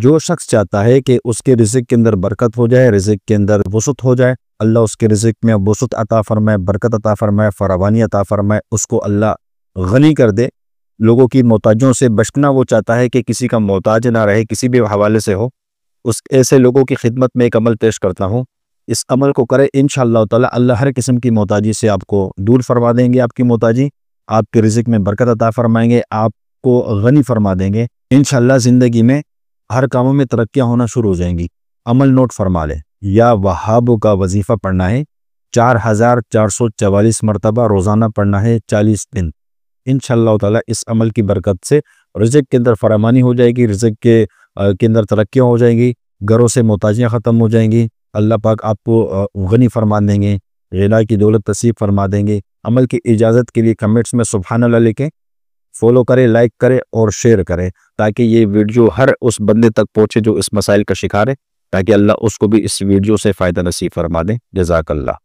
जो शख्स चाहता है कि उसके रिज़्क़ के अंदर बरकत हो जाए, रिज़्क़ के अंदर वसअत हो जाए, अल्लाह उसके रिज़्क़ में वसअत अता फरमाए, बरकत अता फरमाए, फरावानी अता फरमाए, उसको अल्लाह गनी कर दे, लोगों की मोहताजों से बचना वो चाहता है कि किसी का मोहताज ना रहे, किसी भी हवाले से हो, उस ऐसे लोगों की खिदमत में एक अमल पेश करता हूँ। इस अमल को करें, इंशाअल्लाह ताला अल्लाह हर किस्म की मोहताजी से आपको दूर फरमा देंगे। आपकी मोहताजी, आपके रिज़्क़ में बरकत अता फरमाएंगे, आपको गनी फरमा देंगे। इंशाअल्लाह ज़िंदगी में हर कामों में तरक्कियाँ होना शुरू हो जाएंगी। अमल नोट फरमा लें, या वहाबों का वजीफ़ा पढ़ना है 4444 मरतबा रोज़ाना पढ़ना है 40 दिन। इंशाअल्लाह ताला इस अमल की बरकत से रिज़्क़ के अंदर फरामानी हो जाएगी, रिज़्क़ के अंदर तरक्कियाँ हो जाएंगी, घरों से मोहताजियाँ ख़त्म हो जाएंगी। अल्लाह पाक आपको गनी फरमा देंगे, ग़िना की दौलत नसीब फरमा देंगे। अमल की इजाज़त के लिए कमेंट्स में सुभान अल्लाह लिखें, फॉलो करें, लाइक करें और शेयर करें, ताकि ये वीडियो हर उस बंदे तक पहुँचे जो इस मसाइल का शिकार है, ताकि अल्लाह उसको भी इस वीडियो से फ़ायदा नसीब फरमा दें। जज़ाकल्लाह।